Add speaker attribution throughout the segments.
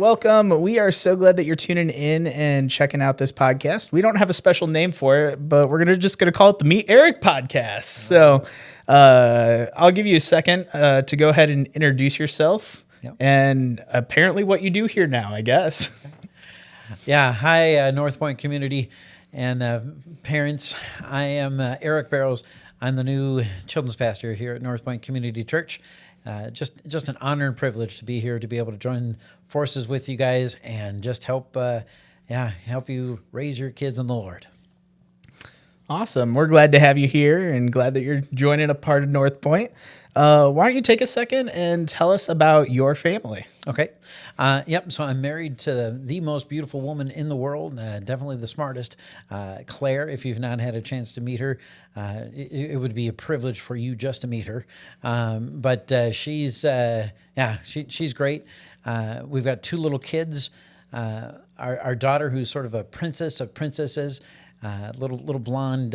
Speaker 1: welcome. We are so glad that you're tuning in and checking out this podcast. We don't have a special name for it, but we're just gonna call it the Meet Erik podcast. So I'll give you a second to go ahead and introduce yourself and apparently what you do here now, I guess.
Speaker 2: Yeah. Hi, Northpointe community and parents. I am Erik Barrows. I'm the new children's pastor here at Northpointe Community Church. Just an honor and privilege to be here, to be able to join forces with you guys and just help you raise your kids in the Lord.
Speaker 1: Awesome. We're glad to have you here and glad that you're joining a part of Northpointe. Why don't you take a second and tell us about your family?
Speaker 2: Okay. So I'm married to the most beautiful woman in the world, definitely the smartest, Claire. If you've not had a chance to meet her, it would be a privilege for you just to meet her. But she's great. We've got two little kids. Our daughter, who's sort of a princess of princesses, little blonde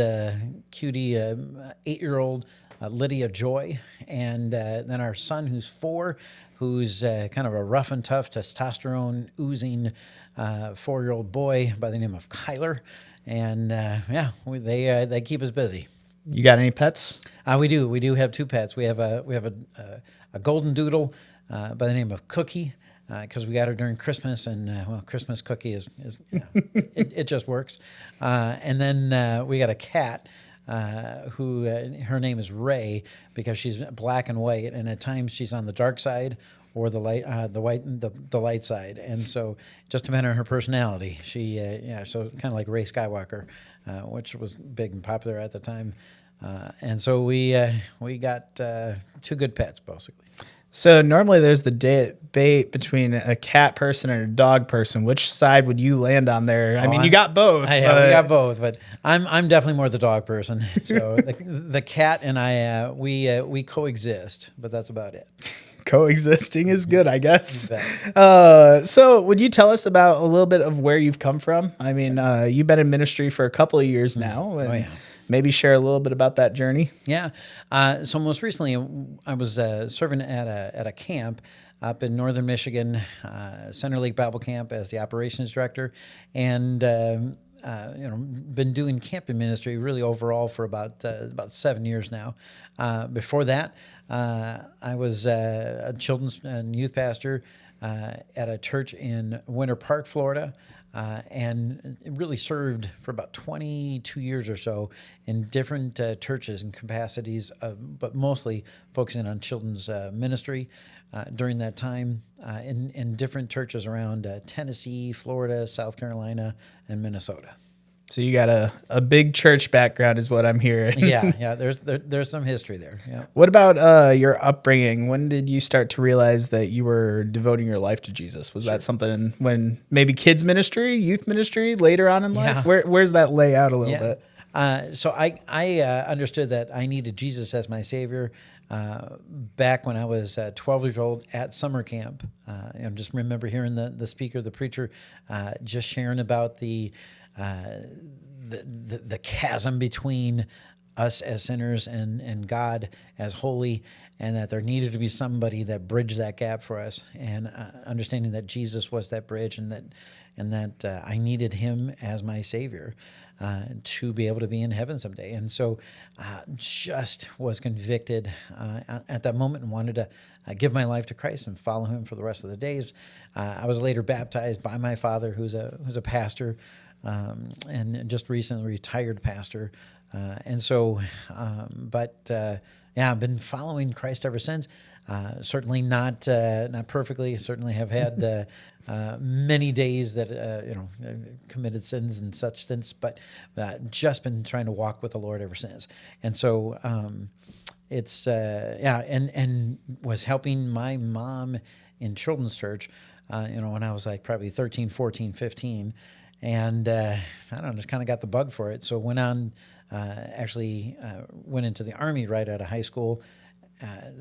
Speaker 2: cutie, 8-year-old. Lydia Joy, and then our son, who's 4, who's kind of a rough and tough, testosterone oozing 4-year-old boy by the name of Kyler, and they keep us busy.
Speaker 1: You got any pets?
Speaker 2: We do have 2 pets. We have a golden doodle by the name of Cookie, because we got her during Christmas, and Christmas Cookie is it just works, and then we got a cat. Who her name is Ray, because she's black and white, and at times she's on the dark side or the light side, and so just depending on her personality, she so kind of like Ray Skywalker, which was big and popular at the time, and so we got 2 good pets basically.
Speaker 1: So normally there's the debate between a cat person and a dog person. Which side would you land on there? I mean, you got both.
Speaker 2: We got both, but I'm definitely more the dog person. So the cat and I, we coexist, but that's about it.
Speaker 1: Coexisting is good, I guess. So would you tell us about a little bit of where you've come from? I mean, you've been in ministry for a couple of years now. And maybe share a little bit about that journey.
Speaker 2: Yeah. So most recently, I was serving at a camp up in northern Michigan, Center Lake Bible Camp, as the operations director, and been doing camping ministry really overall for about 7 years now. Before that, I was a children's and youth pastor at a church in Winter Park, Florida. And it really served for about 22 years or so in different churches and capacities, but mostly focusing on children's ministry during that time in different churches around Tennessee, Florida, South Carolina, and Minnesota.
Speaker 1: So you got a big church background is what I'm hearing.
Speaker 2: Yeah. There's some history there. Yeah.
Speaker 1: What about your upbringing? When did you start to realize that you were devoting your life to Jesus? Was that something when maybe kids ministry, youth ministry, later on in life? Where's that lay out a little bit?
Speaker 2: So I understood that I needed Jesus as my Savior back when I was 12 years old at summer camp. Just remember hearing the speaker, the preacher, just sharing about the chasm between us as sinners and God as holy, and that there needed to be somebody that bridged that gap for us, and understanding that Jesus was that bridge, and that I needed Him as my Savior to be able to be in heaven someday. And so just was convicted at that moment and wanted to give my life to Christ and follow Him for the rest of the days. I was later baptized by my father, who's a pastor, and just recently retired pastor. I've been following Christ ever since. Certainly not perfectly. Certainly have had many days that committed sins and such since, but just been trying to walk with the Lord ever since. And so and was helping my mom in children's church. When I was like probably 13, 14, 15. And I don't know, just kind of got the bug for it. So went on, went into the Army right out of high school,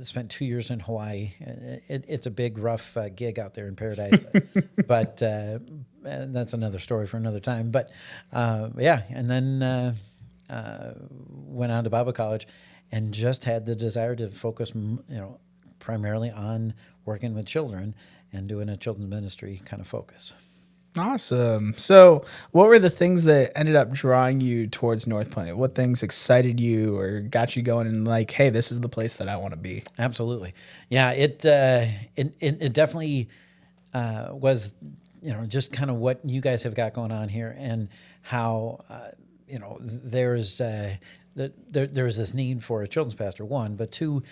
Speaker 2: spent 2 years in Hawaii. It's a big, rough gig out there in paradise. But that's another story for another time. But and then went on to Bible college and just had the desire to focus, primarily on working with children. and doing a children's ministry kind of focus.
Speaker 1: Awesome. So, what were the things that ended up drawing you towards Northpointe? What things excited you or got you going and like, hey, this is the place that I want to be?
Speaker 2: Absolutely. Yeah, it definitely was, just kind of what you guys have got going on here, and how there's there's this need for a children's pastor, one, but two,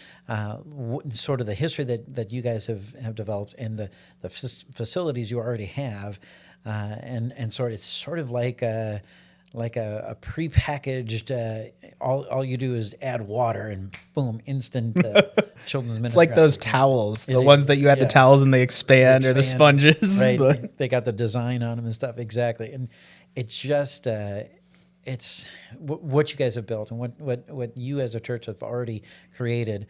Speaker 2: sort of the history that you guys have developed, and the facilities you already have, and it's sort of like a prepackaged. All you do is add water and boom, instant children's ministry.
Speaker 1: It's like those towels, the ones that you add the towels and they expand, or the sponges.
Speaker 2: Right,
Speaker 1: But
Speaker 2: they got the design on them and stuff. Exactly, and it's just. It's what you guys have built and what you as a church have already created,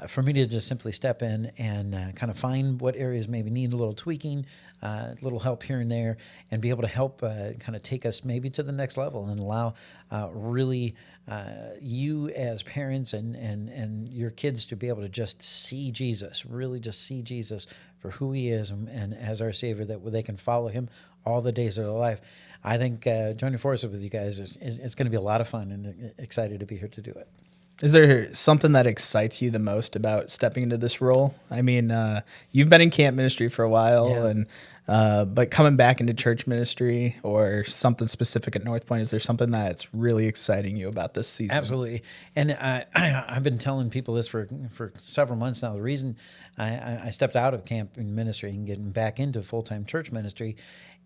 Speaker 2: for me to just simply step in and kind of find what areas maybe need a little tweaking, a little help here and there, and be able to help kind of take us maybe to the next level and allow really you as parents and your kids to be able to just see Jesus, really just see Jesus for who he is and as our Savior, that they can follow him all the days of their life. I think joining forces with you guys it's going to be a lot of fun, and excited to be here to do it.
Speaker 1: is there something that excites you the most about stepping into this role? I mean, you've been in camp ministry for a while, and but coming back into church ministry or something specific at Northpointe, is there something that's really exciting you about this season?
Speaker 2: Absolutely. And I've been telling people this for several months now. The reason I stepped out of camp ministry and getting back into full-time church ministry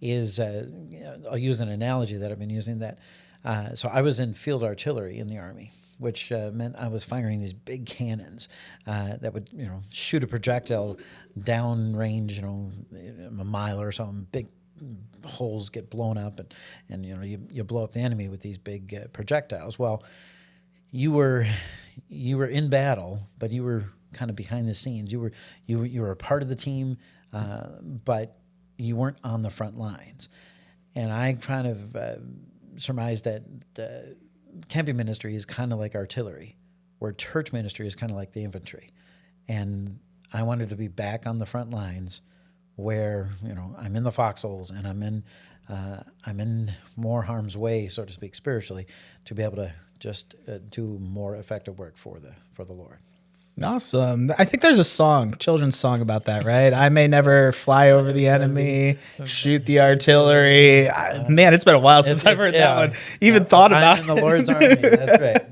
Speaker 2: is, I'll use an analogy that I've been using, that so I was in field artillery in the Army, which meant I was firing these big cannons that would, shoot a projectile down range, a mile or something. Big holes get blown up, and you blow up the enemy with these big projectiles. Well, you were in battle, but you were kind of behind the scenes. You were a part of the team, but you weren't on the front lines. And I kind of surmised that camping ministry is kind of like artillery, where church ministry is kind of like the infantry. And I wanted to be back on the front lines, where I'm in the foxholes and I'm in more harm's way, so to speak, spiritually, to be able to just do more effective work for the Lord.
Speaker 1: Awesome. I think there's a children's song about that, right? I may never fly over the enemy, shoot the artillery. Man, it's been a while since I've heard that one. Even thought about
Speaker 2: it. I'm in the Lord's army. That's right.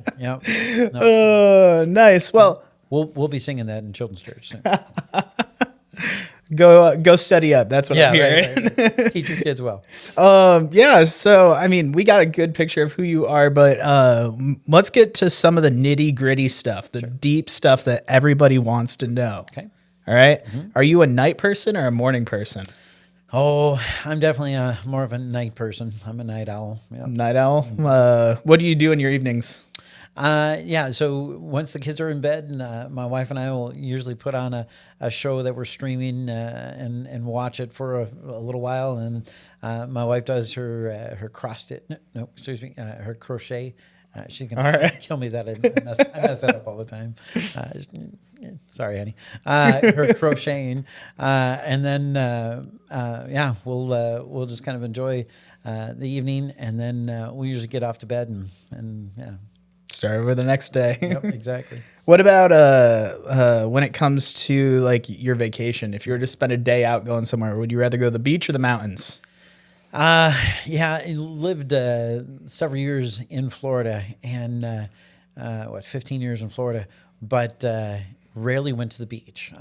Speaker 2: Yep.
Speaker 1: Nice. Well,
Speaker 2: we'll be singing that in children's church soon.
Speaker 1: Go study up. That's what I'm hearing.
Speaker 2: Right. Teach your kids well.
Speaker 1: Yeah. So, I mean, we got a good picture of who you are, but let's get to some of the nitty gritty stuff, the deep stuff that everybody wants to know.
Speaker 2: Okay.
Speaker 1: All right. Mm-hmm. Are you a night person or a morning person?
Speaker 2: Oh, I'm definitely more of a night person. I'm a night owl. Yep.
Speaker 1: Night owl. What do you do in your evenings?
Speaker 2: So once the kids are in bed, and my wife and I will usually put on a show that we're streaming and watch it for a little while. And my wife does her her crochet. She's gonna kill me that I mess that up all the time. Sorry, honey. Her crocheting, and then we'll just kind of enjoy the evening, and then we usually get off to bed and
Speaker 1: start over the next day.
Speaker 2: Yep, exactly.
Speaker 1: What about when it comes to like your vacation? If you were to spend a day out going somewhere, would you rather go to the beach or the mountains?
Speaker 2: I lived several years in Florida, and 15 years in Florida, but rarely went to the beach.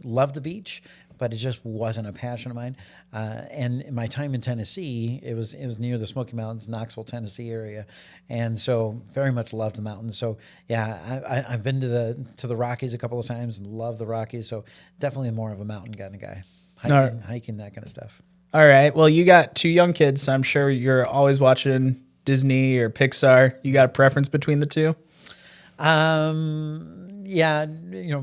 Speaker 2: Loved the beach, but it just wasn't a passion of mine. And in my time in Tennessee, it was near the Smoky Mountains, Knoxville, Tennessee area, and so very much loved the mountains. So yeah, I've been to the Rockies a couple of times and love the Rockies. So definitely more of a mountain kind of guy, hiking, that kind of stuff. All
Speaker 1: right. Well, you got 2 young kids, so I'm sure you're always watching Disney or Pixar. You got a preference between the two?
Speaker 2: Yeah,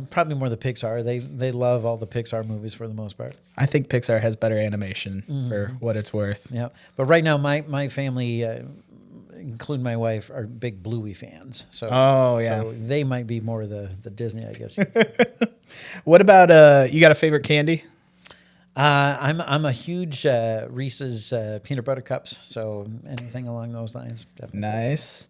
Speaker 2: probably more the Pixar. They love all the Pixar movies for the most part.
Speaker 1: I think Pixar has better animation for what it's worth.
Speaker 2: Yeah, but right now my family, including my wife, are big Bluey fans. So so they might be more the Disney, I guess.
Speaker 1: What about you got a favorite candy?
Speaker 2: I'm a huge Reese's peanut butter cups, so anything along those lines, definitely.
Speaker 1: Nice.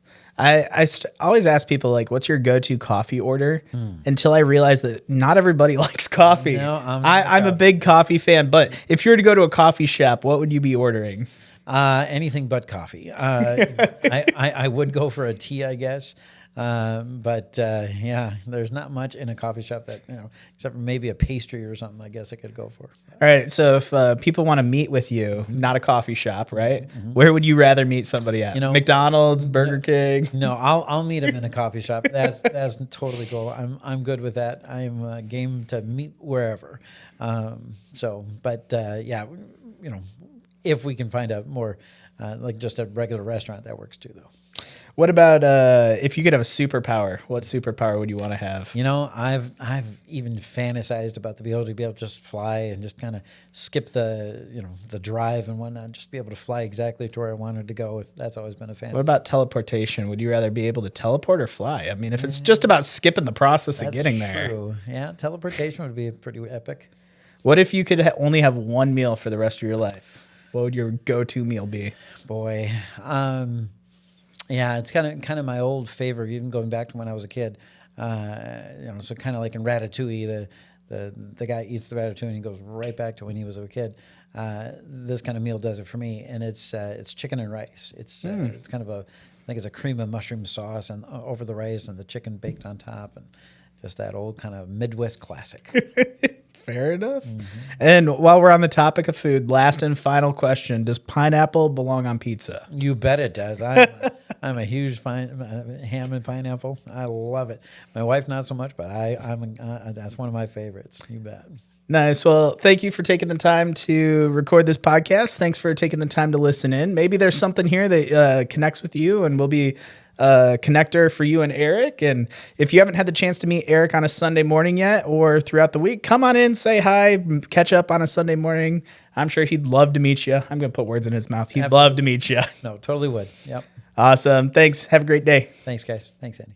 Speaker 1: Always ask people like, what's your go-to coffee order? Until I realized that not everybody likes coffee.
Speaker 2: No,
Speaker 1: I'm a big coffee fan, but if you were to go to a coffee shop, what would you be ordering?
Speaker 2: Anything but coffee. I would go for a tea, I guess. But yeah, there's not much in a coffee shop that, except for maybe a pastry or something, I guess I could go for.
Speaker 1: All right. So if people want to meet with you, not a coffee shop, right? Where would you rather meet somebody at? McDonald's, Burger King?
Speaker 2: No, I'll meet them in a coffee shop. That's totally cool. I'm good with that. I'm game to meet wherever. But yeah, if we can find a more like just a regular restaurant, that works too, though.
Speaker 1: What about if you could have a superpower? What superpower would you want to have?
Speaker 2: I've even fantasized about the ability to be able to just fly and just kind of skip the drive and whatnot, just be able to fly exactly to where I wanted to go. That's always been a fantasy.
Speaker 1: What about teleportation? Would you rather be able to teleport or fly? I mean, if it's just about skipping the process of getting there.
Speaker 2: True. Yeah, teleportation would be pretty epic.
Speaker 1: What if you could only have one meal for the rest of your life? What would your go-to meal be?
Speaker 2: Boy, yeah, it's kind of my old favorite, even going back to when I was a kid. So kind of like in Ratatouille, the guy eats the ratatouille and he goes right back to when he was a kid. This kind of meal does it for me, and it's chicken and rice. It's kind of I think it's a cream of mushroom sauce and over the rice and the chicken baked on top, and just that old kind of Midwest classic.
Speaker 1: Fair enough. And while we're on the topic of food, last and final question: does pineapple belong on pizza?
Speaker 2: You bet it does. I'm a huge ham and pineapple. I love it. My wife not so much, but that's one of my favorites. You bet. Nice.
Speaker 1: Well, thank you for taking the time to record this podcast. Thanks for taking the time to listen in. Maybe there's something here that connects with you and will be a connector for you and Erik. And if you haven't had the chance to meet Erik on a Sunday morning yet or throughout the week, come on in, say hi, catch up on a Sunday morning. I'm sure he'd love to meet you. I'm going to put words in his mouth. He'd love to meet you.
Speaker 2: No, totally would. Yep.
Speaker 1: Awesome. Thanks. Have a great day.
Speaker 2: Thanks, guys. Thanks, Andy.